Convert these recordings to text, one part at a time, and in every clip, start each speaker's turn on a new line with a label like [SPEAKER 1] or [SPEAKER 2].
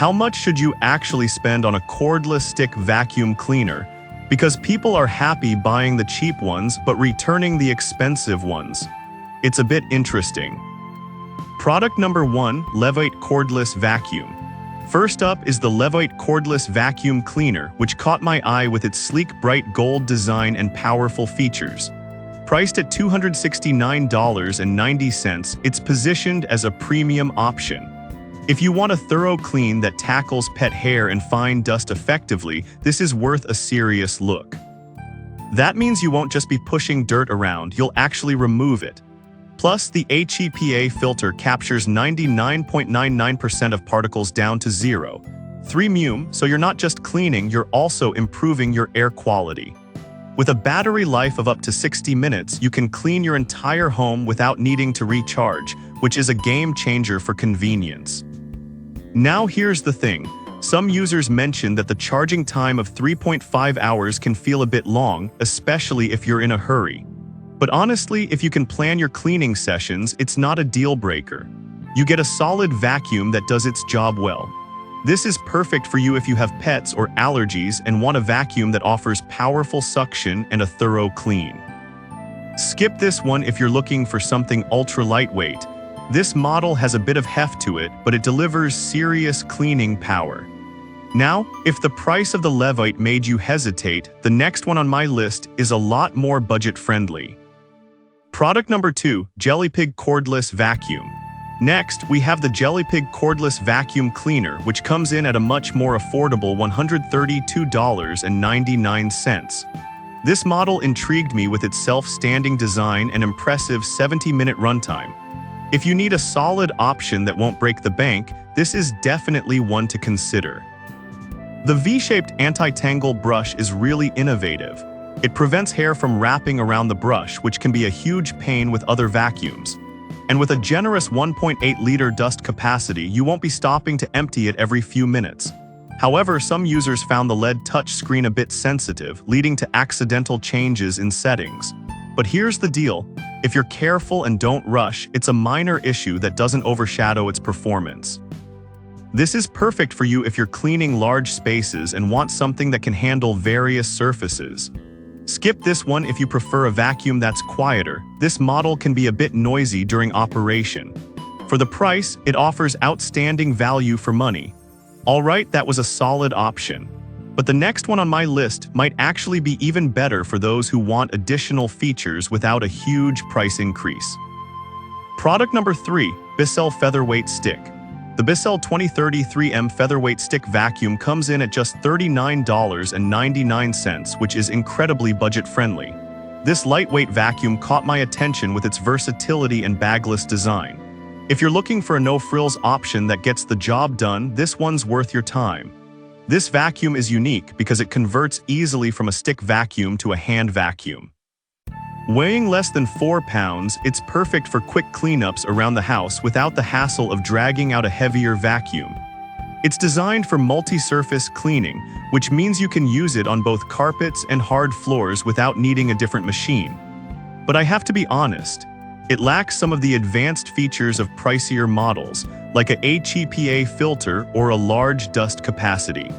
[SPEAKER 1] how much should you actually spend on a cordless stick vacuum cleaner? Because people are happy buying the cheap ones but returning the expensive ones. It's a bit interesting. Product number 1, Levite Cordless Vacuum. First up is the Levite Cordless Vacuum Cleaner, which caught my eye with its sleek bright gold design and powerful features. Priced at $269.90, it's positioned as a premium option. If you want a thorough clean that tackles pet hair and fine dust effectively, this is worth a serious look. That means you won't just be pushing dirt around, you'll actually remove it. Plus, the HEPA filter captures 99.99% of particles down to zero. 3 μm, so you're not just cleaning, you're also improving your air quality. With a battery life of up to 60 minutes, you can clean your entire home without needing to recharge, which is a game changer for convenience. Now here's the thing. Some users mention that the charging time of 3.5 hours can feel a bit long, especially if you're in a hurry. But honestly, if you can plan your cleaning sessions, it's not a deal breaker. You get a solid vacuum that does its job well. This is perfect for you if you have pets or allergies and want a vacuum that offers powerful suction and a thorough clean. Skip this one if you're looking for something ultra lightweight. This model has a bit of heft to it, but it delivers serious cleaning power. Now, if the price of the Levite made you hesitate, the next one on my list is a lot more budget-friendly. Product number 2, Jelly Pig Cordless Vacuum. Next, we have the Jelly Pig Cordless Vacuum Cleaner, which comes in at a much more affordable $132.99. This model intrigued me with its self-standing design and impressive 70-minute runtime. If you need a solid option that won't break the bank, this is definitely one to consider. The V-shaped anti-tangle brush is really innovative. It prevents hair from wrapping around the brush, which can be a huge pain with other vacuums. And with a generous 1.8-liter dust capacity, you won't be stopping to empty it every few minutes. However, some users found the LED touchscreen a bit sensitive, leading to accidental changes in settings. But here's the deal. If you're careful and don't rush, it's a minor issue that doesn't overshadow its performance. This is perfect for you if you're cleaning large spaces and want something that can handle various surfaces. Skip this one if you prefer a vacuum that's quieter. This model can be a bit noisy during operation. For the price, it offers outstanding value for money. Alright, that was a solid option. But the next one on my list might actually be even better for those who want additional features without a huge price increase. Product number 3, Bissell Featherweight Stick. The Bissell 2030 3M Featherweight Stick Vacuum comes in at just $39.99, which is incredibly budget-friendly. This lightweight vacuum caught my attention with its versatility and bagless design. If you're looking for a no-frills option that gets the job done, this one's worth your time. This vacuum is unique because it converts easily from a stick vacuum to a hand vacuum. Weighing less than 4 pounds, it's perfect for quick cleanups around the house without the hassle of dragging out a heavier vacuum. It's designed for multi-surface cleaning, which means you can use it on both carpets and hard floors without needing a different machine. But I have to be honest, it lacks some of the advanced features of pricier models, like a HEPA filter or a large dust capacity.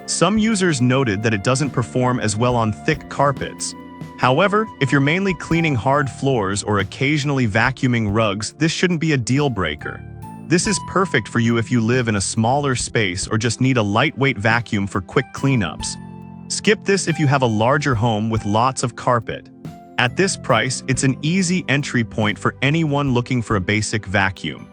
[SPEAKER 1] Some users noted that it doesn't perform as well on thick carpets. However, if you're mainly cleaning hard floors or occasionally vacuuming rugs, this shouldn't be a deal breaker. This is perfect for you if you live in a smaller space or just need a lightweight vacuum for quick cleanups. Skip this if you have a larger home with lots of carpet. At this price, it's an easy entry point for anyone looking for a basic vacuum.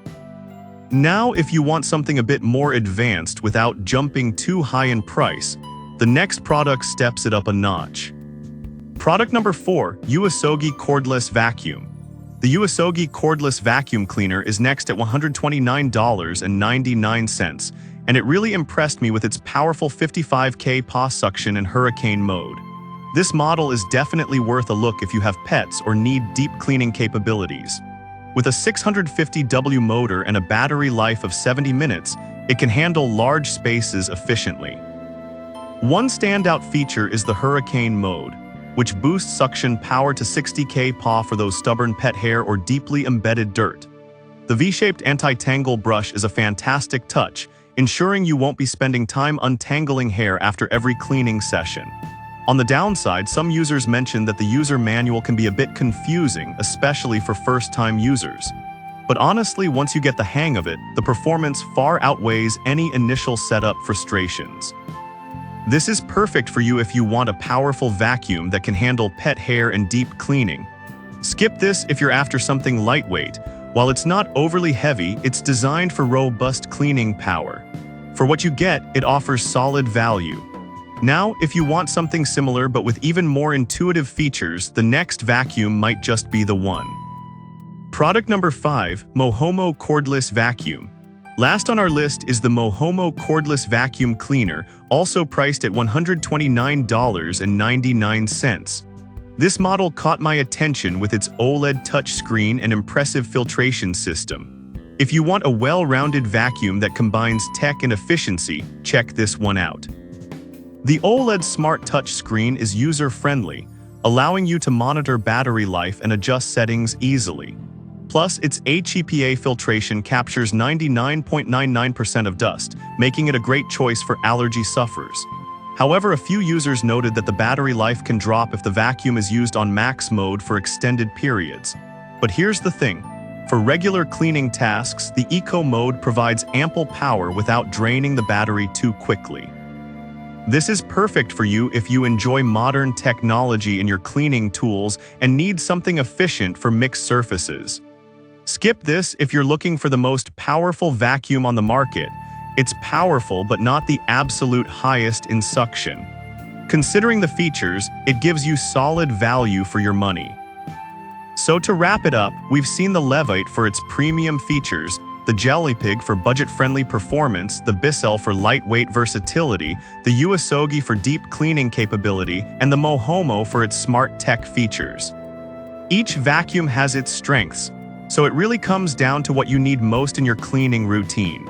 [SPEAKER 1] Now, if you want something a bit more advanced without jumping too high in price, the next product steps it up a notch. Product number 4, Uesogi Cordless Vacuum. The Uesogi Cordless Vacuum Cleaner is next at $129.99, and it really impressed me with its powerful 55 kPa suction and hurricane mode. This model is definitely worth a look if you have pets or need deep cleaning capabilities. With a 650W motor and a battery life of 70 minutes, it can handle large spaces efficiently. One standout feature is the hurricane mode, which boosts suction power to 60 kPa for those stubborn pet hair or deeply embedded dirt. The V-shaped anti-tangle brush is a fantastic touch. ensuring you won't be spending time untangling hair after every cleaning session. On the downside, some users mention that the user manual can be a bit confusing, especially for first-time users. But honestly, once you get the hang of it, the performance far outweighs any initial setup frustrations. This is perfect for you if you want a powerful vacuum that can handle pet hair and deep cleaning. Skip this if you're after something lightweight. While it's not overly heavy, it's designed for robust cleaning power. For what you get, it offers solid value. Now, if you want something similar but with even more intuitive features, the next vacuum might just be the one. Product number 5, Mohomo Cordless Vacuum. Last on our list is the Mohomo Cordless Vacuum Cleaner, also priced at $129.99. This model caught my attention with its OLED touchscreen and impressive filtration system. If you want a well-rounded vacuum that combines tech and efficiency, check this one out. The OLED Smart touchscreen is user-friendly, allowing you to monitor battery life and adjust settings easily. Plus, its HEPA filtration captures 99.99% of dust, making it a great choice for allergy sufferers. However, a few users noted that the battery life can drop if the vacuum is used on max mode for extended periods. But here's the thing. For regular cleaning tasks, the Eco mode provides ample power without draining the battery too quickly. This is perfect for you if you enjoy modern technology in your cleaning tools and need something efficient for mixed surfaces. Skip this if you're looking for the most powerful vacuum on the market. It's powerful but not the absolute highest in suction. Considering the features, it gives you solid value for your money. So to wrap it up, we've seen the Levite for its premium features, the Jelly Pig for budget-friendly performance, the Bissell for lightweight versatility, the Uesogi for deep cleaning capability, and the Mohomo for its smart tech features. Each vacuum has its strengths, so it really comes down to what you need most in your cleaning routine.